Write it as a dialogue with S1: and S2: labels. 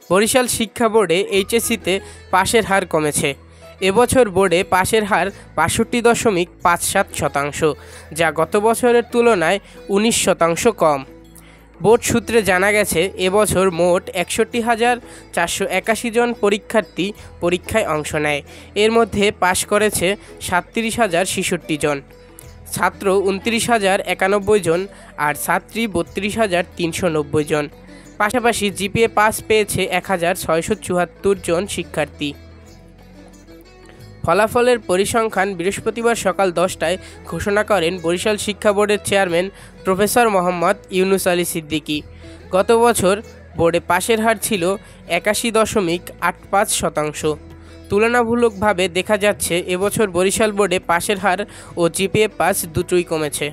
S1: বরিশাল শিক্ষা বোর্ডে এইচএসসিতে পাশের হার কমেছে। এবছর বোর্ডে পাশের হার ৬২.৫৭%, যা গত বছরের তুলনায় ১৯% কম। বোর্ড সূত্রে জানা গেছে, এবছর মোট ৬১,৪৮১ জন পরীক্ষার্থী পরীক্ষায় অংশ নেয়। এর মধ্যে পাশ করেছে ৩৭,০৬৬ জন, ছাত্র ২৯,০৯১ জন আর ছাত্রী ৩২,৩৯০ জন। পাশাপাশি জিপিএ পাস পেয়েছে ১,৬৭৪ জন শিক্ষার্থী। ফলাফলের পরিসংখ্যান বৃহস্পতিবার সকাল ১০টায় ঘোষণা করেন বরিশাল শিক্ষা বোর্ডের চেয়ারম্যান প্রফেসর মোহাম্মদ ইউনুস আলী সিদ্দিকী। গত বছর বোর্ডে পাশের হার ছিল ৮১.৮৫%। তুলনামূলকভাবে দেখা যাচ্ছে, এবছর বরিশাল বোর্ডে পাশের হার ও জিপিএ পাস দুটোই কমেছে।